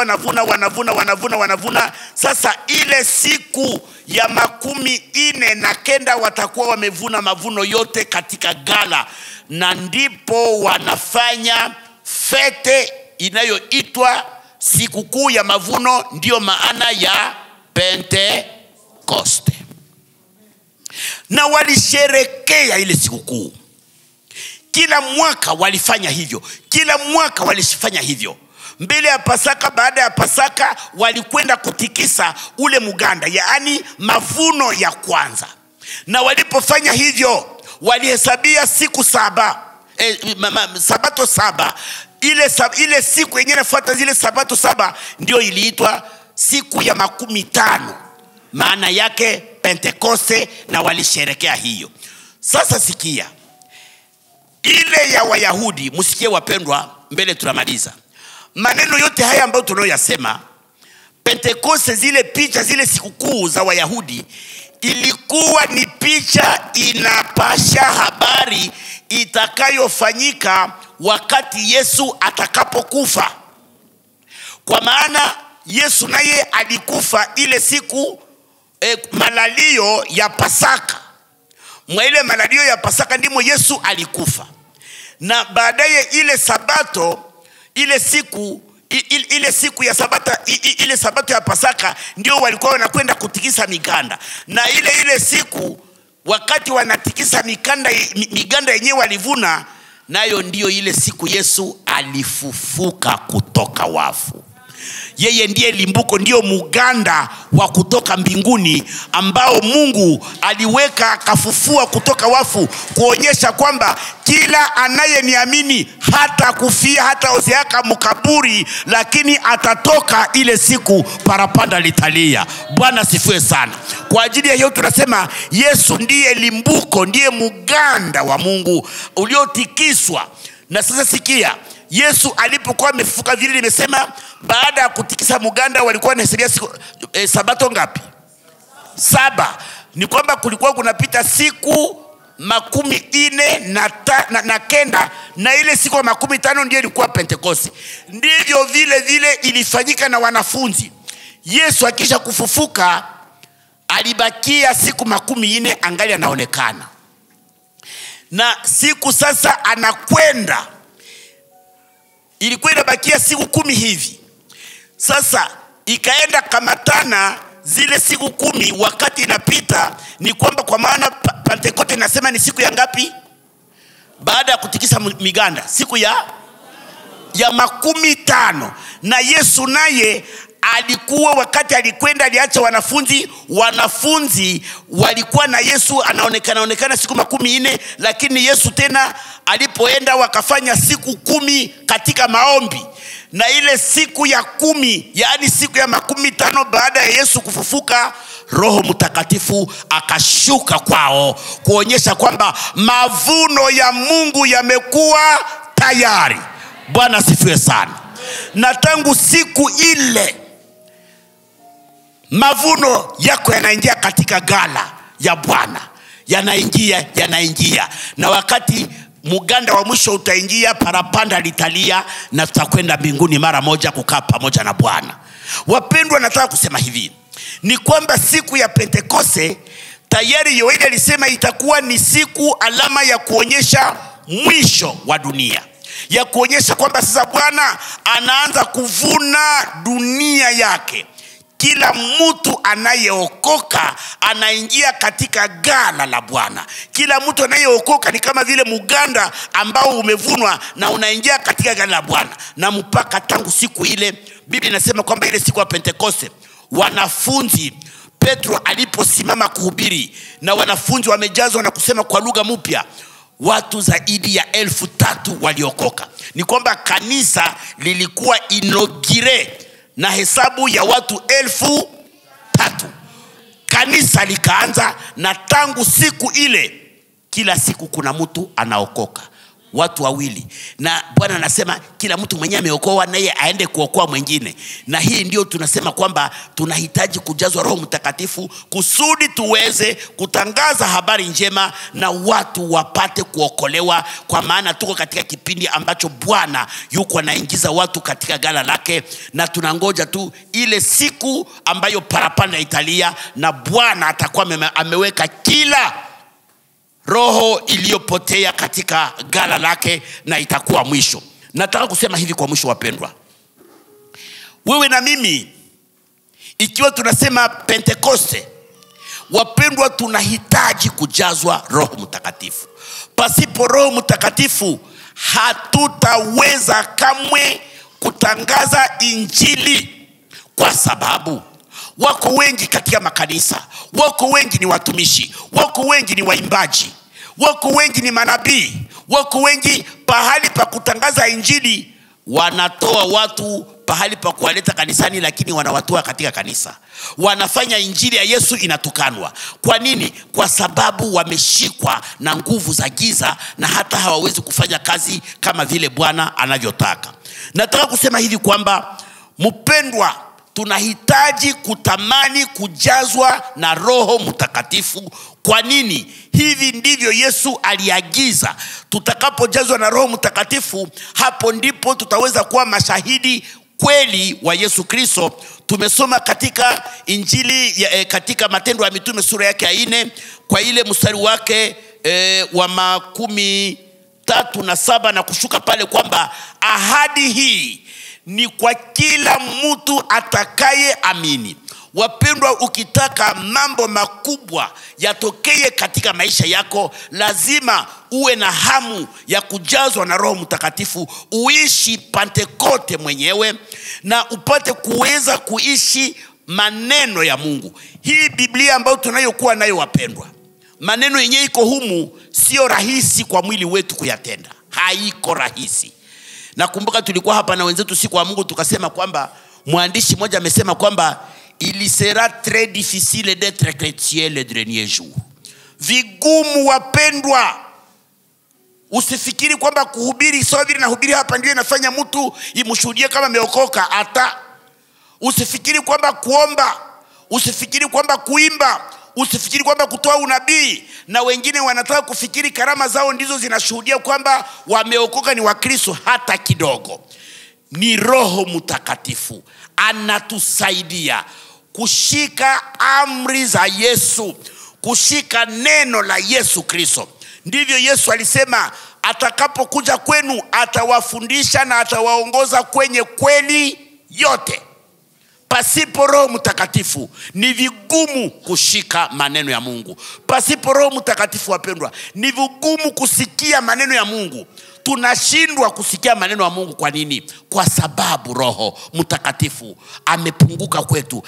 wanavuna. Sasa ile siku ya 49 watakuwa wamevuna mavuno yote katika gala, na ndipo wanafanya fete inayoitwa sikukuu ya mavuno. Ndio maana ya Pentekoste. na walisherekea ile sikukuu. Kila mwaka walifanya hivyo, kila mwaka walifanya hivyo. Mbele ya Pasaka, baada ya Pasaka, walikwenda kutikisa ule muganda, yaani mavuno ya kwanza. Na walipofanya hivyo, walihesabia siku saba, sabato saba. Ile siku yenyewe inafuata zile sabato saba ndio iliitwa siku ya 50. Maana yake Pentekoste, na walisherekea hiyo. Sasa sikia, ile ya Wayahudi, msikie wapendwa, mbele tunamaliza. Maneno yote haya ambayo tunayoyasema, Pentekoste, zile picha, zile sikukuu za Wayahudi, ilikuwa ni picha inapasha habari itakayofanyika wakati Yesu atakapokufa. Kwa maana Yesu naye alikufa ile siku malalio ya Pasaka. Mwa ile malalio ya Pasaka ndimo Yesu alikufa. Na baadaye ile sabato, ile siku ya sabata, ile sabato ya Pasaka ndio walikuwa wanakwenda kutikisa miganda. Na ile siku wakati wanatikisa miganda yenyewe walivuna, nayo ndio ile siku Yesu alifufuka kutoka wafu. Yeye ndiye limbuko, ndio muganda wa kutoka mbinguni ambao Mungu aliweka akafufua kutoka wafu, kuonyesha kwamba kila anayeniamini hata kufia, hata ozeaka mkaburi, lakini atatoka ile siku parapanda litalia. Bwana sifiwe sana. Kwa ajili ya hiyo tunasema Yesu ndiye limbuko, ndiye muganda wa Mungu uliotikiswa. Na sasa sikia, Yesu alipokuwa amefufuka vile nimesema, baada ya kutikisa muganda walikuwa wanahesabia sabato ngapi? 7. Ni kwamba kulikuwa kunapita siku 49 na ile siku ya 50 ndio ilikuwa Pentekoste. Ndivyo vile ilifanyika na wanafunzi. Yesu akisha kufufuka alibakia siku 40 angali anaonekana. Na siku sasa anakwenda, ilikuwa inabakia siku 10 hivi. Sasa ikaenda kamatana zile siku 10 wakati inapita. Ni kwamba kwa maana Pentekoste inasema ni siku ya ngapi? Baada ya kutikisa miganda, siku ya 50. Na Yesu naye alikuwa, wakati alikwenda aliacha wanafunzi walikuwa na Yesu anaonekana siku 40. Lakini Yesu tena alipoenda wakafanya siku 10 katika maombi. Na ile siku ya 10, yaani siku ya 50 baada ya Yesu kufufuka, Roho Mtakatifu akashuka kwao, kuonyesha kwamba mavuno ya Mungu yamekuwa tayari. Bwana sifiwe sana. Na tangu siku ile mavuno yako yanaingia katika gala ya Bwana, yanaingia. Na wakati muganda wa mwisho utaingia, parapanda litalia, na tutakwenda mbinguni mara moja kukaa pamoja na Bwana. Wapendwa, nataka kusema hivi, ni kwamba siku ya Pentekoste tayari Yoeli alisema itakuwa ni siku alama ya kuonyesha mwisho wa dunia, ya kuonyesha kwamba sasa Bwana anaanza kuvuna dunia yake. Kila mtu anayeokoka anaingia katika gala la Bwana. Kila mtu anayeokoka ni kama vile muganda ambao umevunwa na unaingia katika gala la Bwana. Na mpaka tangu siku ile, Biblia inasema kwamba ile siku ya Pentekoste, wanafunzi, Petro aliposimama kuhubiri na wanafunzi wamejazwa na kusema kwa lugha mpya, watu zaidi ya 3,000 waliokoka. Ni kwamba kanisa lilikuwa inaugire na hesabu ya watu 3,000. Kanisa likaanza, na tangu siku ile kila siku kuna mtu anaokoka, watu 2. Na Bwana anasema kila mtu mwenyewe ameokoa naye aende kuokoa mwingine. Na hii ndio tunasema kwamba tunahitaji kujazwa Roho Mtakatifu kusudi tuweze kutangaza habari njema na watu wapate kuokolewa. Kwa maana tuko katika kipindi ambacho Bwana yuko anaingiza watu katika gala lake, na tunangoja tu ile siku ambayo parapanda italia na Bwana atakuwa ameweka kila roho iliyopotea katika gala lake, na itakuwa mwisho. Nataka kusema hivi kwa mwisho, wapendwa, wewe na mimi, ikiwa tunasema Pentekoste, Wapendwa, tunahitaji kujazwa Roho Mtakatifu. Pasipo Roho Mtakatifu hatutaweza kamwe kutangaza injili, kwa sababu wako wengi katika makanisa, wako wengi ni watumishi, wako wengi ni waimbaji, wako wengi ni manabii, wako wengi pahali pa kutangaza injili wanatoa watu pahali pa kuwaleta kanisani, lakini wanawatoa katika kanisa. Wanafanya injili ya Yesu inatukanwa. Kwa nini? Kwa sababu wameshikwa na nguvu za giza na hata hawawezi kufanya kazi kama vile Bwana anavyotaka. Nataka kusema hivi kwamba mpendwa, tunahitaji kutamani kujazwa na Roho Mtakatifu. Kwa nini? Hivi ndivyo Yesu aliagiza. Tutakapojazwa na Roho Mtakatifu, hapo ndipo tutaweza kuwa mashahidi kweli wa Yesu Kristo. Tumesoma katika Injili katika Matendo ya Mitume sura yake ya 4 kwa ile mstari wake wa 37 na kushuka pale kwamba ahadi hii ni kwa kila mtu atakaye amini. Wapendwa, ukitaka mambo makubwa yatokee katika maisha yako, lazima uwe na hamu ya kujazwa na Roho Mtakatifu. Uishi Pentekoste mwenyewe na upate kuweza kuishi maneno ya Mungu. Hii Biblia ambayo tunayokuwa nayo wapendwa, maneno yenyewe iko humu, sio rahisi kwa mwili wetu kuyatenda. Haiko rahisi. Nakumbuka tulikuwa hapa na wenzetu siku ya Mungu, tukasema kwamba mwandishi mmoja amesema kwamba il sera très difficile d'être chrétien le dernier jour. Vigumu wapendwa. Usifikiri kwamba kuhubiri sawa vile nahubiri hapa ndio inafanya mtu imshuhudie kama ameokoka. Hata usifikiri kwamba kuomba, usifikiri kwamba kuimba, usifikiri kwamba kutoa unabii, na wengine wanataka kufikiri karama zao ndizo zinashuhudia kwamba wameokoka, ni Wakristo. Hata kidogo. Ni Roho Mtakatifu anatusaidia kushika amri za Yesu, kushika neno la Yesu Kristo. Ndivyo Yesu alisema atakapokuja kwenu atawafundisha na atawaongoza kwenye kweli yote. Pasipo Roho Mtakatifu ni vigumu kushika maneno ya Mungu. Pasipo Roho Mtakatifu wapendwa, ni vigumu kusikia maneno ya Mungu. Tunashindwa kusikia maneno ya Mungu. Kwa nini? Kwa sababu Roho Mtakatifu amepunguka kwetu.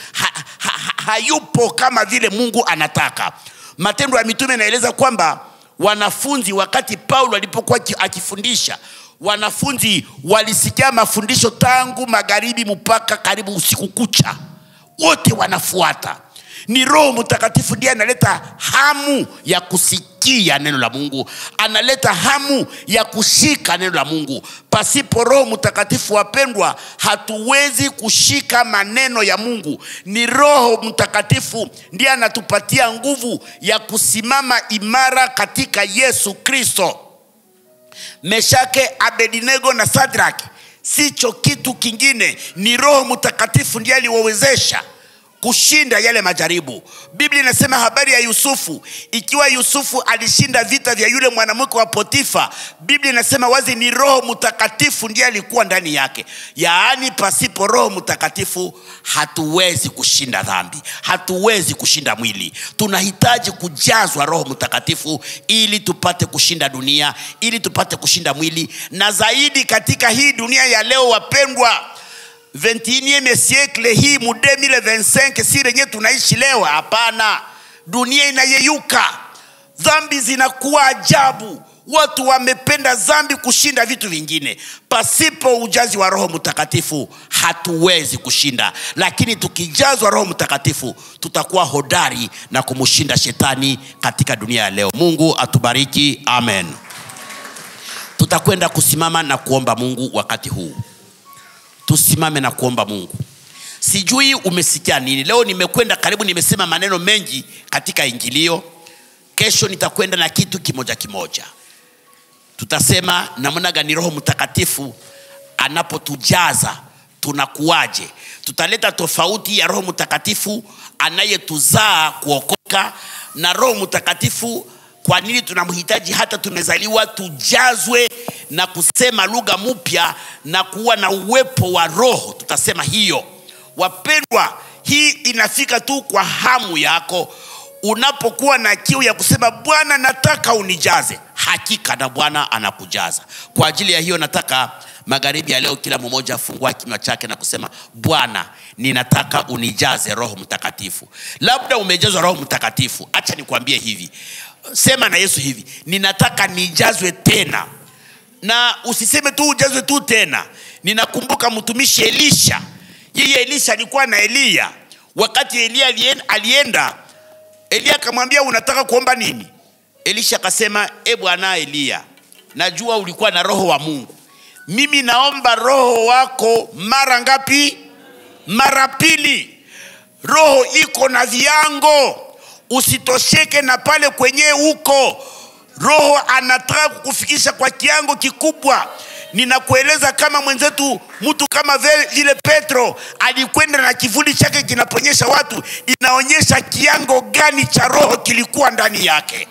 Hayupo kama vile Mungu anataka. Matendo ya Mitume inaeleza kwamba wanafunzi, wakati Paulo alipokuwa akifundisha, wanafunzi walisikia mafundisho tangu magharibi mpaka karibu usiku kucha. Wote wanafuata. Ni Roho Mtakatifu ndiye analeta hamu ya kusikia neno la Mungu, analeta hamu ya kushika neno la Mungu. Pasipo Roho Mtakatifu wapendwa, hatuwezi kushika maneno ya Mungu. Ni Roho Mtakatifu ndiye anatupatia nguvu ya kusimama imara katika Yesu Kristo. Meshake, Abednego na Shadraka sicho kitu kingine, ni Roho Mtakatifu ndiye aliwawezesha kushinda yale majaribu. Biblia inasema habari ya Yusufu, ikiwa Yusufu alishinda vita vya yule mwanamke wa Potifa, Biblia inasema wazi ni Roho Mtakatifu ndiye alikuwa ndani yake. Yaani pasipo Roho Mtakatifu hatuwezi kushinda dhambi, hatuwezi kushinda mwili. Tunahitaji kujazwa Roho Mtakatifu ili tupate kushinda dunia, ili tupate kushinda mwili. Na zaidi katika hii dunia ya leo wapendwa, 21e siècle hii mu 2025 si renye tunaishi leo, hapana. Dunia inayeyuka, dhambi zinakuwa ajabu. Watu wamependa dhambi kushinda vitu vingine. Pasipo ujazi wa Roho Mtakatifu hatuwezi kushinda. Lakini tukijazwa Roho Mtakatifu tutakuwa hodari na kumshinda shetani katika dunia ya leo. Mungu atubariki. Amen. Tutakwenda kusimama na kuomba Mungu wakati huu. Tusimame na kuomba Mungu. Sijui umesikia nini. Leo nimekwenda karibu nimesema maneno mengi katika ingilio. Kesho nitakwenda na kitu kimoja kimoja. Tutasema namna gani Roho Mtakatifu anapotujaza tunakuaje. Tutaleta tofauti ya Roho Mtakatifu anayetuzaa kuokoka na Roho Mtakatifu kwa nini tunamhitaji hata tumezaliwa tujazwe na kusema lugha mpya na kuwa na uwepo wa Roho. Tutasema hiyo. Wapendwa, hii inafika tu kwa hamu yako. unapokuwa na kiu ya kusema Bwana nataka unijaze, hakika na Bwana anakujaza. Kwa ajili ya hiyo nataka magharibi ya leo kila mmoja afungua kinywa chake na kusema Bwana ninataka unijaze Roho Mtakatifu. Labda umejazwa Roho Mtakatifu, acha nikwambie hivi, sema na Yesu hivi, ninataka nijazwe tena. Na usiseme tu ujazwe tu tena. Ninakumbuka mtumishi Elisha. Yeye Elisha alikuwa na Elia. Wakati Elia alienda, Elia akamwambia unataka kuomba nini? Elisha akasema Bwana Elia, najua ulikuwa na roho wa Mungu. Mimi naomba roho wako mara ngapi? Mara pili. Roho iko na viango. Usitosheke na pale kwenye uko. Roho anataka kukufikisha kwa kiango kikubwa. Ninakueleza kama mwenzetu, mtu kama vile Petro alikwenda na kivuli chake kinaponyesha watu, inaonyesha kiango gani cha roho kilikuwa ndani yake.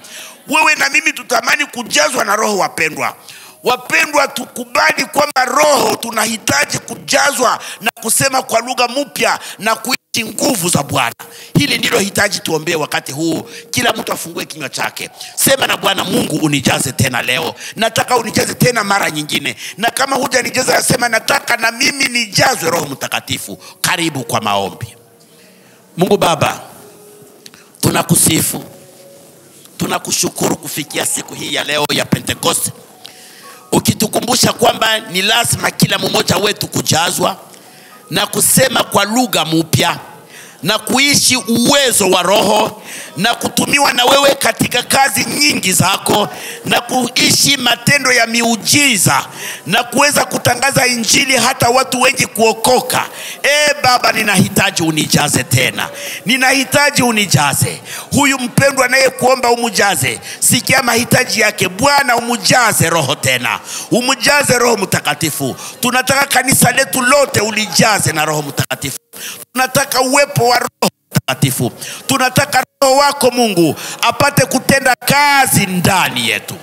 Wewe na mimi tutamani kujazwa na roho, wapendwa. Wapendwa, tukubali kwamba roho tunahitaji kujazwa na kusema kwa lugha mpya na kuishi nguvu za Bwana. Hili ndilo hitaji tuombee wakati huu. Kila mtu afungue kinywa chake. Sema na Bwana, Mungu unijaze tena leo. Nataka unijaze tena mara nyingine. Na kama hujanijaza sema nataka na mimi nijazwe Roho Mtakatifu. Karibu kwa maombi. Mungu Baba, tunakusifu. Tunakushukuru kufikia siku hii ya leo ya Pentekoste. Ukitukumbusha kwamba ni lazima kila mmoja wetu kujazwa na kusema kwa lugha mpya na kuishi uwezo wa roho na kutumiwa na wewe katika kazi nyingi zako na kuishi matendo ya miujiza na kuweza kutangaza injili hata watu wengi kuokoka. Baba, ninahitaji unijaze tena. Ninahitaji unijaze. Huyu mpendwa naye kuomba umujaze. Sikia mahitaji yake. Bwana, umujaze roho tena. Umujaze Roho Mtakatifu. Tunataka kanisa letu lote ulijaze na Roho Mtakatifu. Tunataka uwepo wa Roho Mtakatifu. Tunataka Roho wako Mungu apate kutenda kazi ndani yetu.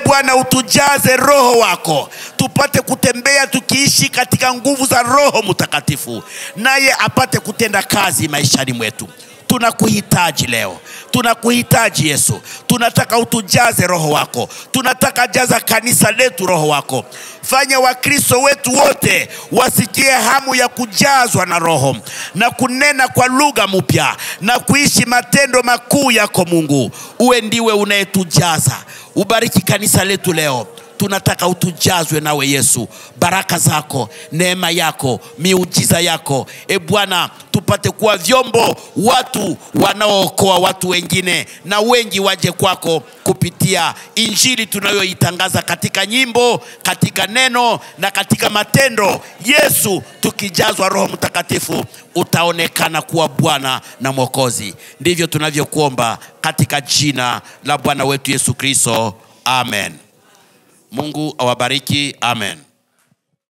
Bwana, utujaze Roho wako, tupate kutembea tukiishi katika nguvu za Roho Mtakatifu, naye apate kutenda kazi maishani mwetu. Tunakuhitaji leo. Tunakuhitaji Yesu. Tunataka utujaze Roho wako. Tunataka jaza kanisa letu Roho wako. Fanya Wakristo wetu wote wasikie hamu ya kujazwa na Roho na kunena kwa lugha mpya na kuishi matendo makuu yako Mungu. Uwe ndiwe unayetujaza. Ubariki kanisa letu leo. Tunataka utujazwe nawe Yesu. Baraka zako, neema yako, miujiza yako. Bwana, tupate kuwa vyombo, watu wanaookoa watu wengine, na wengi waje kwako kupitia injili tunayoitangaza katika nyimbo, katika neno na katika matendo. Yesu, tukijazwa Roho Mtakatifu, utaonekana kuwa Bwana na Mwokozi. Ndivyo tunavyokuomba katika jina la Bwana wetu Yesu Kristo. Amen. Mungu awabariki. Amen.